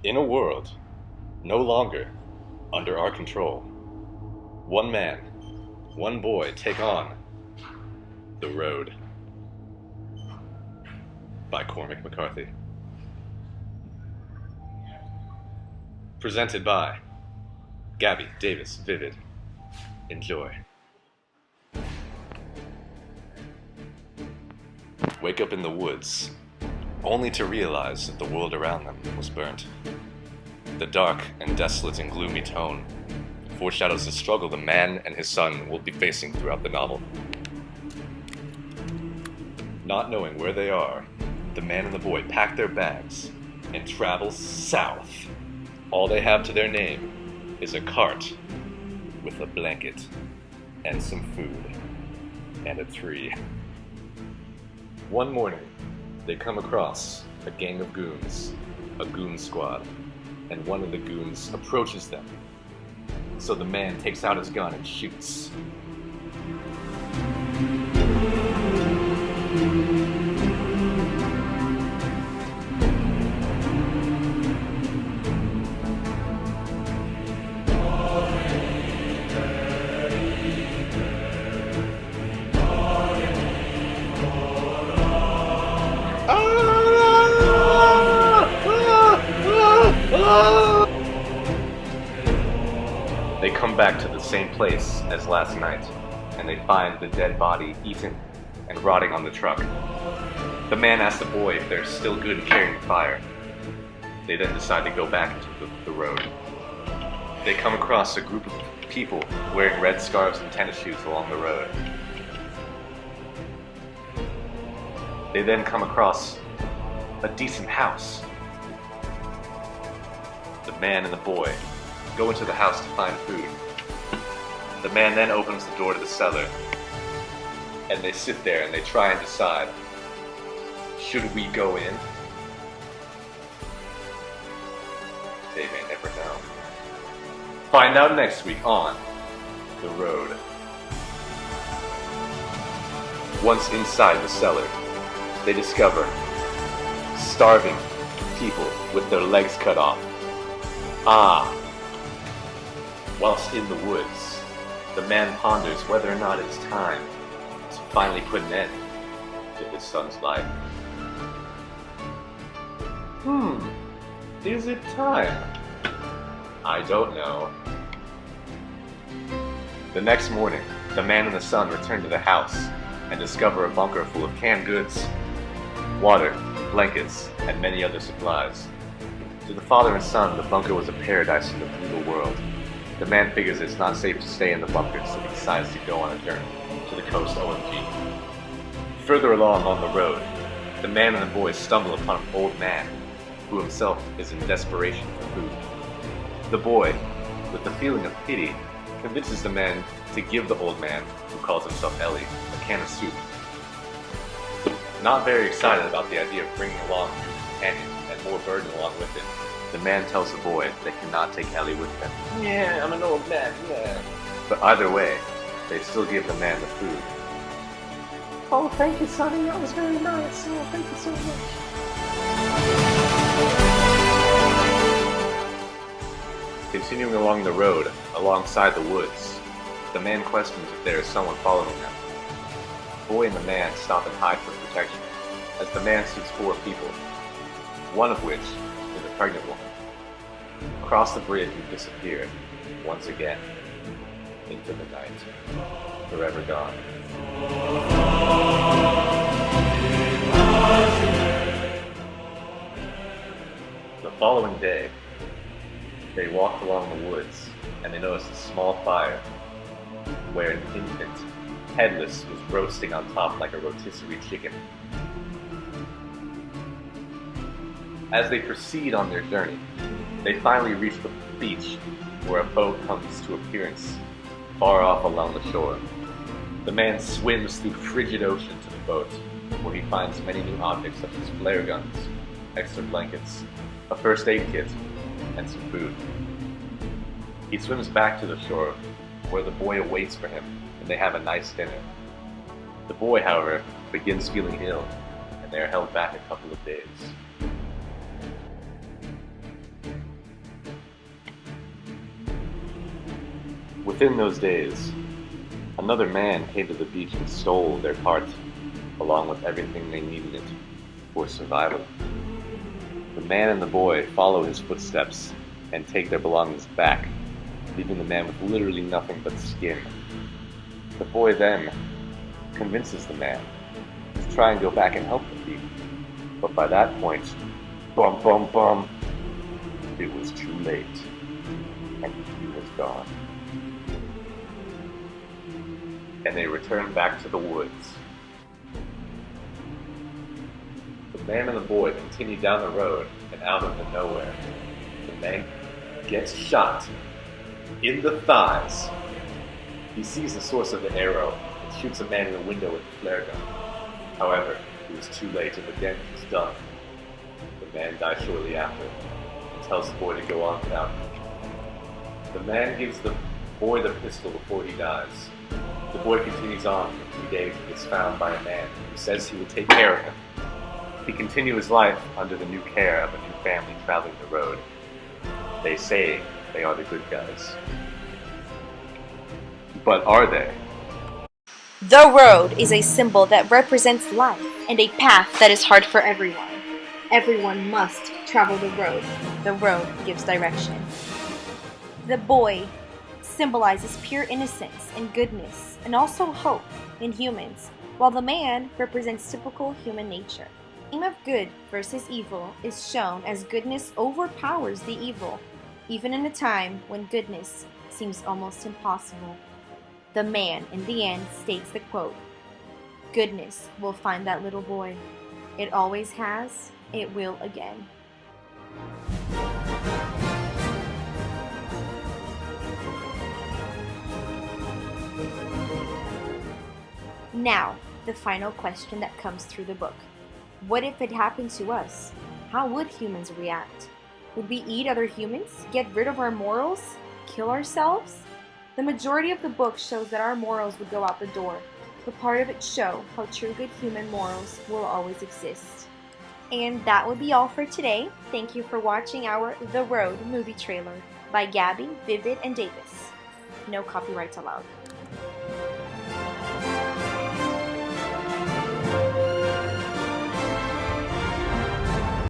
In a world no longer under our control, one man, one boy take on the road. By Cormac McCarthy. Presented by Gabi Davis Vivid. Enjoy. Wake up in the woods, only to realize that the world around them was burnt. The dark and desolate and gloomy tone foreshadows the struggle the man and his son will be facing throughout the novel. Not knowing where they are, the man and the boy pack their bags and travel south. All they have to their name is a cart with a blanket and some food and a tree. One morning, they come across a gang of goons, a goon squad, and one of the goons approaches them. So the man takes out his gun and shoots. They come back to the same place as last night, and they find the dead body eaten and rotting on the truck. The man asks the boy if they're still good at carrying fire. They then decide to go back into the road. They come across a group of people wearing red scarves and tennis shoes along the road. They then come across a decent house. The man and the boy go into the house to find food. The man then opens the door to the cellar, and they sit there and they try and decide, should we go in? They may never know. Find out next week on The Road. Once inside the cellar, they discover starving people with their legs cut off. Whilst in the woods, the man ponders whether or not it's time to finally put an end to his son's life. Is it time? I don't know. The next morning, the man and the son return to the house and discover a bunker full of canned goods, water, blankets, and many other supplies. To the father and son, the bunker was a paradise in the brutal world. The man figures it's not safe to stay in the bunker, so he decides to go on a journey to the coast OMG. Further along on the road, the man and the boy stumble upon an old man who himself is in desperation for food. The boy, with a feeling of pity, convinces the man to give the old man, who calls himself Ellie, a can of soup. Not very excited about the idea of bringing along a new companion and more burden along with it, the man tells the boy they cannot take Ellie with them. Yeah, I'm an old man, yeah. But either way, they still give the man the food. Oh, thank you, Sonny. That was very nice. Oh, thank you so much. Continuing along the road, alongside the woods, the man questions if there is someone following them. The boy and the man stop and hide for protection, as the man sees 4 people, one of which is a pregnant woman. Across the bridge and disappear, once again, into the night, forever gone. The following day, they walked along the woods, and they noticed a small fire, where an infant, headless, was roasting on top like a rotisserie chicken. As they proceed on their journey, they finally reach the beach, where a boat comes to appearance far off along the shore. The man swims through frigid ocean to the boat, where he finds many new objects such as flare guns, extra blankets, a first aid kit, and some food. He swims back to the shore, where the boy awaits for him, and they have a nice dinner. The boy, however, begins feeling ill, and they are held back a couple of days. Within those days, another man came to the beach and stole their cart, along with everything they needed it for survival. The man and the boy follow his footsteps and take their belongings back, leaving the man with literally nothing but skin. The boy then convinces the man to try and go back and help the thief, but by that point, bum bum bum, it was too late, and he was gone. And they returned back to the woods. The man and the boy continue down the road, and out of the nowhere, the man gets shot in the thighs. He sees the source of the arrow and shoots a man in the window with a flare gun. However, it was too late and the damage was done. The man dies shortly after and tells the boy to go on without him. The man gives the boy the pistol before he dies. The boy continues on for 2 days and gets found by a man who says he will take care of him. He continues his life under the new care of a new family traveling the road. They say they are the good guys. But are they? The road is a symbol that represents life and a path that is hard for everyone. Everyone must travel the road. The road gives direction. The boy symbolizes pure innocence and goodness, and also hope in humans, while the man represents typical human nature. The theme of good versus evil is shown as goodness overpowers the evil, even in a time when goodness seems almost impossible. The man, in the end, states the quote, "Goodness will find that little boy. It always has, it will again." Now, the final question that comes through the book. What if it happened to us? How would humans react? Would we eat other humans? Get rid of our morals? Kill ourselves? The majority of the book shows that our morals would go out the door, but part of it show how true good human morals will always exist. And that would be all for today. Thank you for watching our The Road movie trailer by Gabi, Vivid, and Davis. No copyrights allowed.